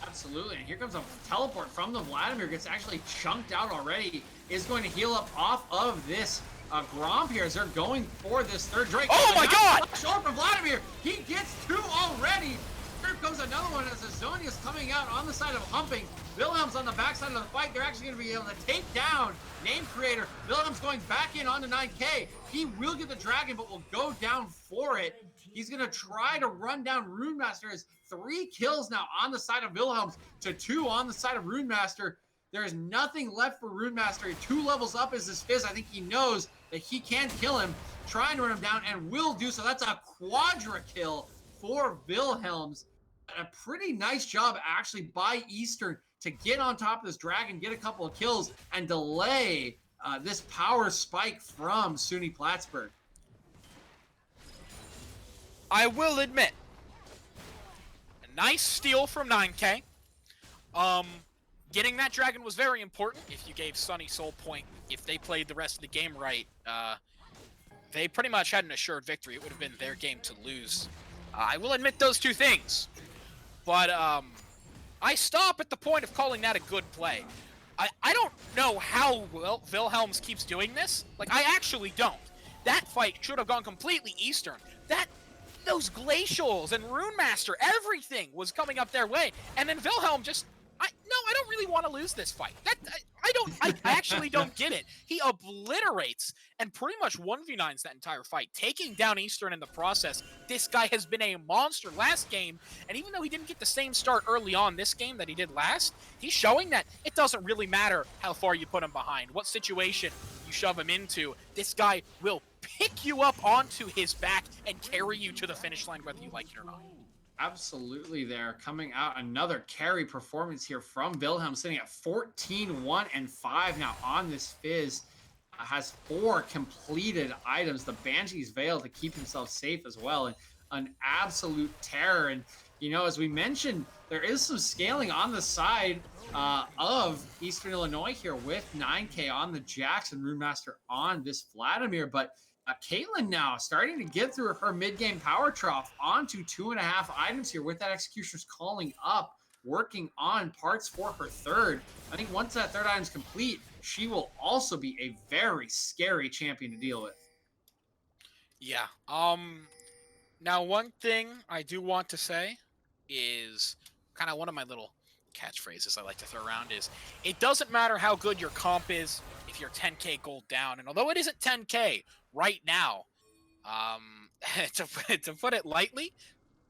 Absolutely, and here comes a teleport from the Vladimir, gets actually chunked out already, is going to heal up off of this Gromp here as they're going for this third Drake. Oh my god! Short from Vladimir, he gets 2 already. Here comes another one as Zony is coming out on the side of Humping. Wilhelm's on the backside of the fight. They're actually going to be able to take down Name Creator. Wilhelm's going back in onto 9K. He will get the dragon, but will go down for it. He's going to try to run down Runemaster. Has 3 kills now on the side of Wilhelm's to 2 on the side of Runemaster. There is nothing left for Runemaster. 2 levels up is his Fizz. I think he knows that he can kill him, trying to run him down, and will do so. That's a quadra kill for Wilhelm's. A pretty nice job actually by Eastern to get on top of this dragon, get a couple of kills, and delay this power spike from Suny Plattsburgh. I will admit, a nice steal from 9K. Getting that dragon was very important. If you gave Sunny Soul Point, if they played the rest of the game right, they pretty much had an assured victory. It would have been their game to lose. I will admit those 2 things. But I stop at the point of calling that a good play. I don't know how Wilhelms keeps doing this. Like, I actually don't. That fight should have gone completely Eastern. Those Glacials and Rune Master, everything was coming up their way. And then Wilhelm just, I don't really want to lose this fight. I actually don't get it. He obliterates and pretty much 1v9s that entire fight, taking down Eastern in the process. This guy has been a monster last game, and even though he didn't get the same start early on this game that he did last, he's showing that it doesn't really matter how far you put him behind, what situation you shove him into. This guy will pick you up onto his back and carry you to the finish line, whether you like it or not. Absolutely there. Coming out, another carry performance here from Wilhelm, sitting at 14-1-5 now on this Fizz. Has 4 completed items. The Banshee's Veil to keep himself safe as well. And an absolute terror. And, you know, as we mentioned, there is some scaling on the side of Eastern Illinois here with 9K on the Jackson, Rune Master on this Vladimir. But Caitlyn now starting to get through her mid-game power trough onto 2.5 items here with that Executioner's calling up, working on parts for her third. I think once that third item's complete, she will also be a very scary champion to deal with. Yeah. Now, one thing I do want to say is kind of one of my little catchphrases I like to throw around is, it doesn't matter how good your comp is if you're 10K gold down. And although it isn't 10K right now, to put it lightly,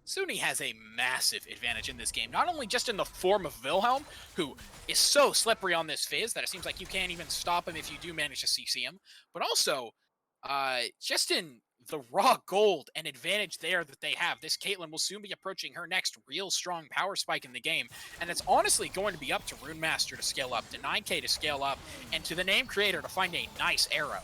Suny has a massive advantage in this game, not only just in the form of Wilhelm, who is so slippery on this Fizz that it seems like you can't even stop him if you do manage to CC him, but also just in the raw gold and advantage there that they have. This Caitlyn will soon be approaching her next real strong power spike in the game, and it's honestly going to be up to Rune Master to scale up, to 9K to scale up, and to the name creator to find a nice arrow.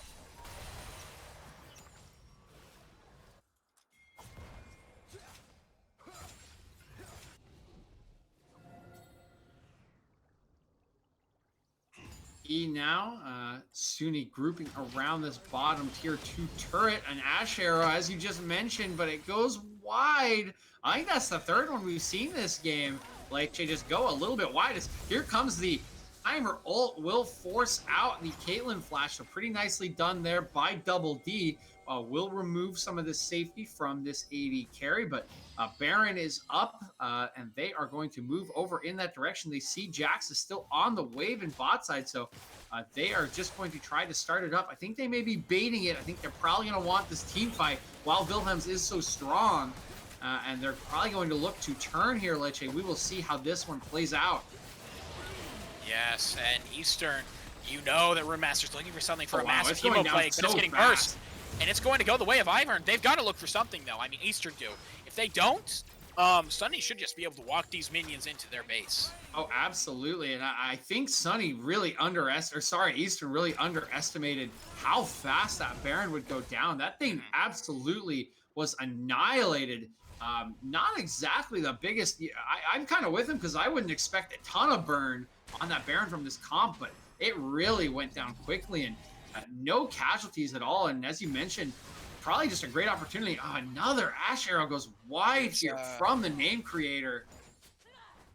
Now, Suny grouping around this bottom tier 2 turret, an Ash Arrow, as you just mentioned, but it goes wide. I think that's the third one we've seen this game. Like, they just go a little bit wide. Here comes the timer ult, will force out the Caitlyn flash, so pretty nicely done there by Double D. Will remove some of the safety from this AD carry, but Baron is up, and they are going to move over in that direction. They see Jax is still on the wave in bot side, so they are just going to try to start it up. I think they may be baiting it. I think they're probably going to want this team fight while Wilhelm's is so strong, and they're probably going to look to turn here, Leche. We will see how this one plays out. Yes, and Eastern, you know that Rune Master's looking for something for a massive going Hemo Plague, but it's getting burst. And it's going to go the way of Ivern. They've got to look for something, though. I mean, Eastern do. If they don't, Suny should just be able to walk these minions into their base. Oh, absolutely. And I think Suny really Eastern really underestimated how fast that Baron would go down. That thing absolutely was annihilated. Not exactly the biggest. I'm kind of with him because I wouldn't expect a ton of burn on that Baron from this comp, but it really went down quickly, and no casualties at all. And as you mentioned, probably just a great opportunity. Oh, another Ash Arrow goes wide here from the name creator.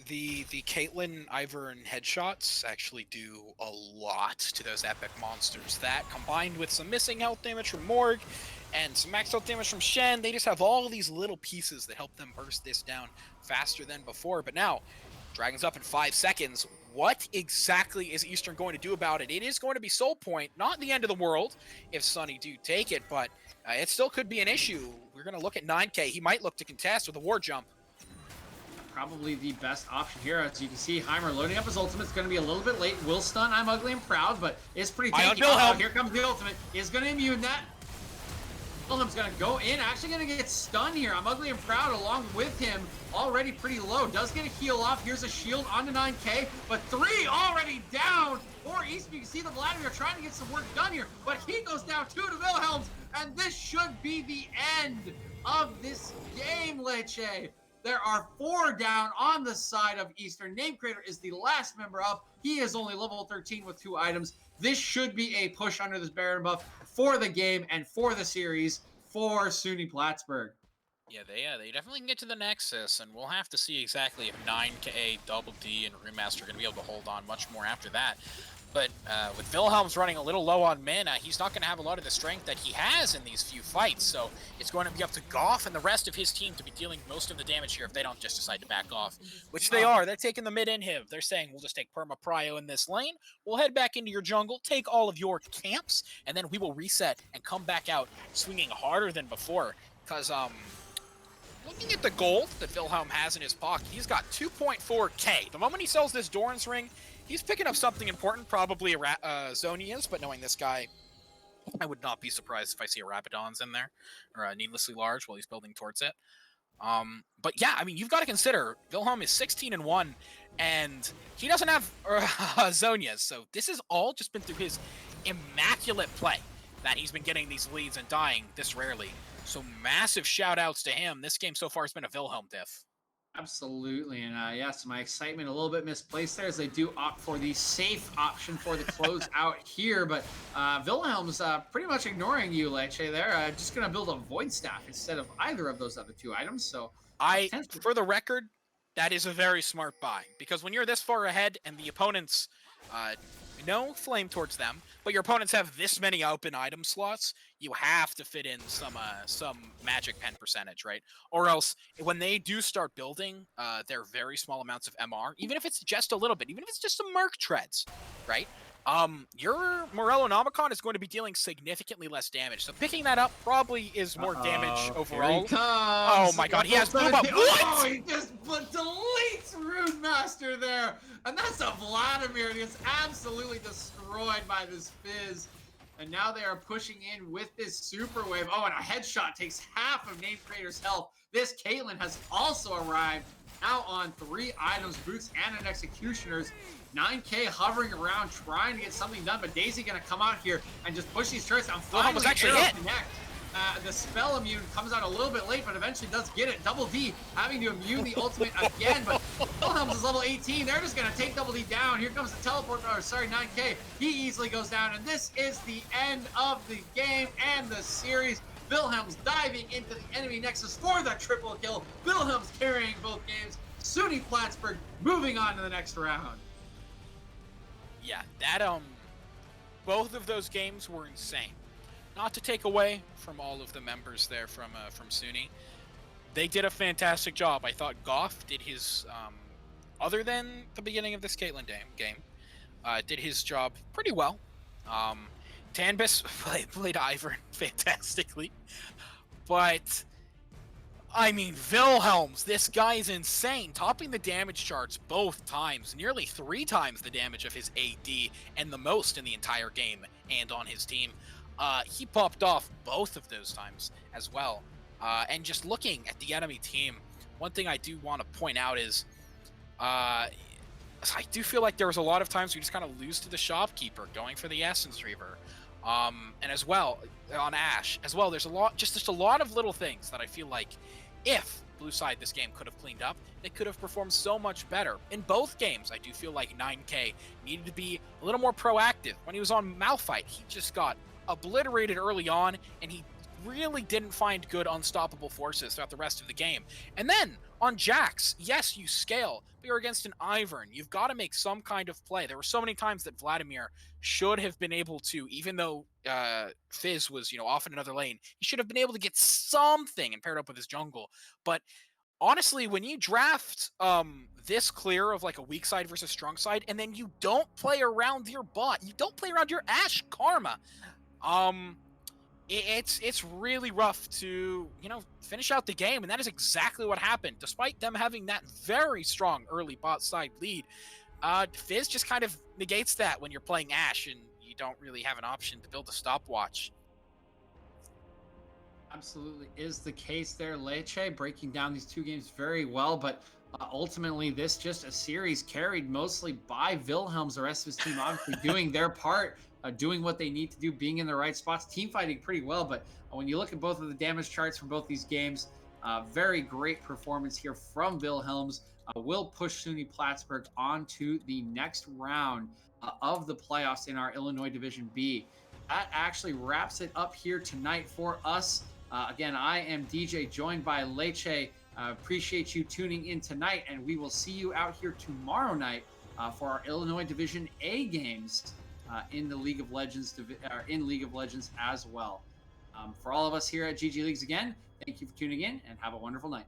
The Caitlyn Ivern headshots actually do a lot to those epic monsters. That, combined with some missing health damage from Morg and some max health damage from Shen, they just have all these little pieces that help them burst this down faster than before. But now, Dragon's up in 5 seconds. What exactly is Eastern going to do about it? It is going to be Soul Point, not the end of the world if Suny do take it, but it still could be an issue. We're going to look at 9K. He might look to contest with a war jump. Probably the best option here. As you can see, Heimer loading up his ultimate. It's going to be a little bit late. Will stun I'm Ugly and Proud, but it's pretty tanky. Oh, here comes the ultimate. Is going to immune that. Wilhelm's going to go in. Actually going to get stunned here. I'm Ugly and Proud along with him. Already pretty low. Does get a heal off. Here's a shield onto 9K, but 3 already down for Eastern. You can see the Vladimir trying to get some work done here, but he goes down 2 to Wilhelm's, and this should be the end of this game, Leche. There are 4 down on the side of Eastern. Name Creator is the last member up. He is only level 13 with 2 items. This should be a push under this Baron buff for the game and for the series for Suny Plattsburgh. Yeah, they definitely can get to the Nexus, and we'll have to see exactly if 9K, Double D, and Rune Master are going to be able to hold on much more after that. But with Wilhelm's running a little low on mana, he's not going to have a lot of the strength that he has in these few fights. So it's going to be up to Goff and the rest of his team to be dealing most of the damage here if they don't just decide to back off, which they are. They're taking the mid inhib. They're saying, we'll just take Perma Prio in this lane. We'll head back into your jungle, take all of your camps, and then we will reset and come back out swinging harder than before. Because looking at the gold that Wilhelm has in his pocket, he's got 2.4k. The moment he sells this Doran's Ring, he's picking up something important, probably a Zonia's, but knowing this guy, I would not be surprised if I see a Rabadon's in there, or a Needlessly Large while he's building towards it. But yeah, I mean, you've got to consider, Wilhelm is 16-1, and he doesn't have Zonia's, so this has all just been through his immaculate play that he's been getting these leads and dying this rarely. So massive shout-outs to him. This game so far has been a Wilhelm diff. Absolutely, and yes, my excitement a little bit misplaced there as they do opt for the safe option for the close out here, but Wilhelm's pretty much ignoring you, Leche, there. Just going to build a Void Staff instead of either of those other two items, so... For the record, that is a very smart buy, because when you're this far ahead and the opponents... no flame towards them, but your opponents have this many open item slots, you have to fit in some magic pen percentage, right? Or else when they do start building their very small amounts of MR, even if it's just a little bit, even if it's just some Merc Treads, right? Your Morello Nomicon is going to be dealing significantly less damage. So picking that up probably is more damage overall. Here he comes. Oh my god, he has Boom Up. What? Oh, he just deletes Rune Master there. And that's a Vladimir. He gets absolutely destroyed by this Fizz. And now they are pushing in with this Super Wave. Oh, and a headshot takes half of Name Creator's health. This Caitlyn has also arrived. Now on 3 items, Boots and an Executioner's. 9k hovering around, trying to get something done, but Daisy gonna come out here and just push these turrets. Finally, was actually hit. Connect. The spell immune comes out a little bit late, but eventually does get it. Double D having to immune the ultimate again, but Wilhelm's is level 18. They're just gonna take Double D down. Here comes the teleport, or sorry, 9k. He easily goes down, and this is the end of the game and the series. Wilhelm's diving into the enemy nexus for the triple kill. Wilhelm's carrying both games. Suny Plattsburgh moving on to the next round. Yeah, that both of those games were insane. Not to take away from all of the members there from Suny, they did a fantastic job. I thought Goff did his, other than the beginning of this Caitlyn game, did his job pretty well. Tanbis played Ivern fantastically, but I mean, Wilhelm's, this guy is insane, topping the damage charts both times, nearly 3 times the damage of his AD, and the most in the entire game, and on his team. He popped off both of those times as well. And just looking at the enemy team, one thing I do want to point out is, I do feel like there was a lot of times we just kind of lose to the Shopkeeper, going for the Essence Reaver. And as well, on Ashe, as well, there's just a lot of little things that I feel like if Blue Side this game could have cleaned up, they could have performed so much better. In both games, I do feel like 9k needed to be a little more proactive. When he was on Malphite, he just got obliterated early on, and he really didn't find good unstoppable forces throughout the rest of the game. And then on Jax, yes, you scale, but you're against an Ivern. You've got to make some kind of play. There were so many times that Vladimir should have been able to, even though Fizz was, off in another lane, he should have been able to get something and paired up with his jungle. But honestly, when you draft this clear of like a weak side versus strong side, and then you don't play around your bot, you don't play around your Ashe Karma, it's really rough to, finish out the game, and that is exactly what happened. Despite them having that very strong early bot side lead, Fizz just kind of negates that when you're playing Ashe and you don't really have an option to build a stopwatch. Absolutely is the case there, Leche, breaking down these 2 games very well, but ultimately this just a series carried mostly by Wilhelm's. The rest of his team obviously doing their part, doing what they need to do, being in the right spots, team fighting pretty well. But when you look at both of the damage charts from both these games, very great performance here from Wilhelm's. Will push Suny Plattsburgh on to the next round of the playoffs in our Illinois Division B. That actually wraps it up here tonight for us. Again, I am DJ, joined by Leche. Appreciate you tuning in tonight, and we will see you out here tomorrow night for our Illinois Division A games. in the League of Legends in League of Legends as well. For all of us here at GG Leagues, again, thank you for tuning in and have a wonderful night.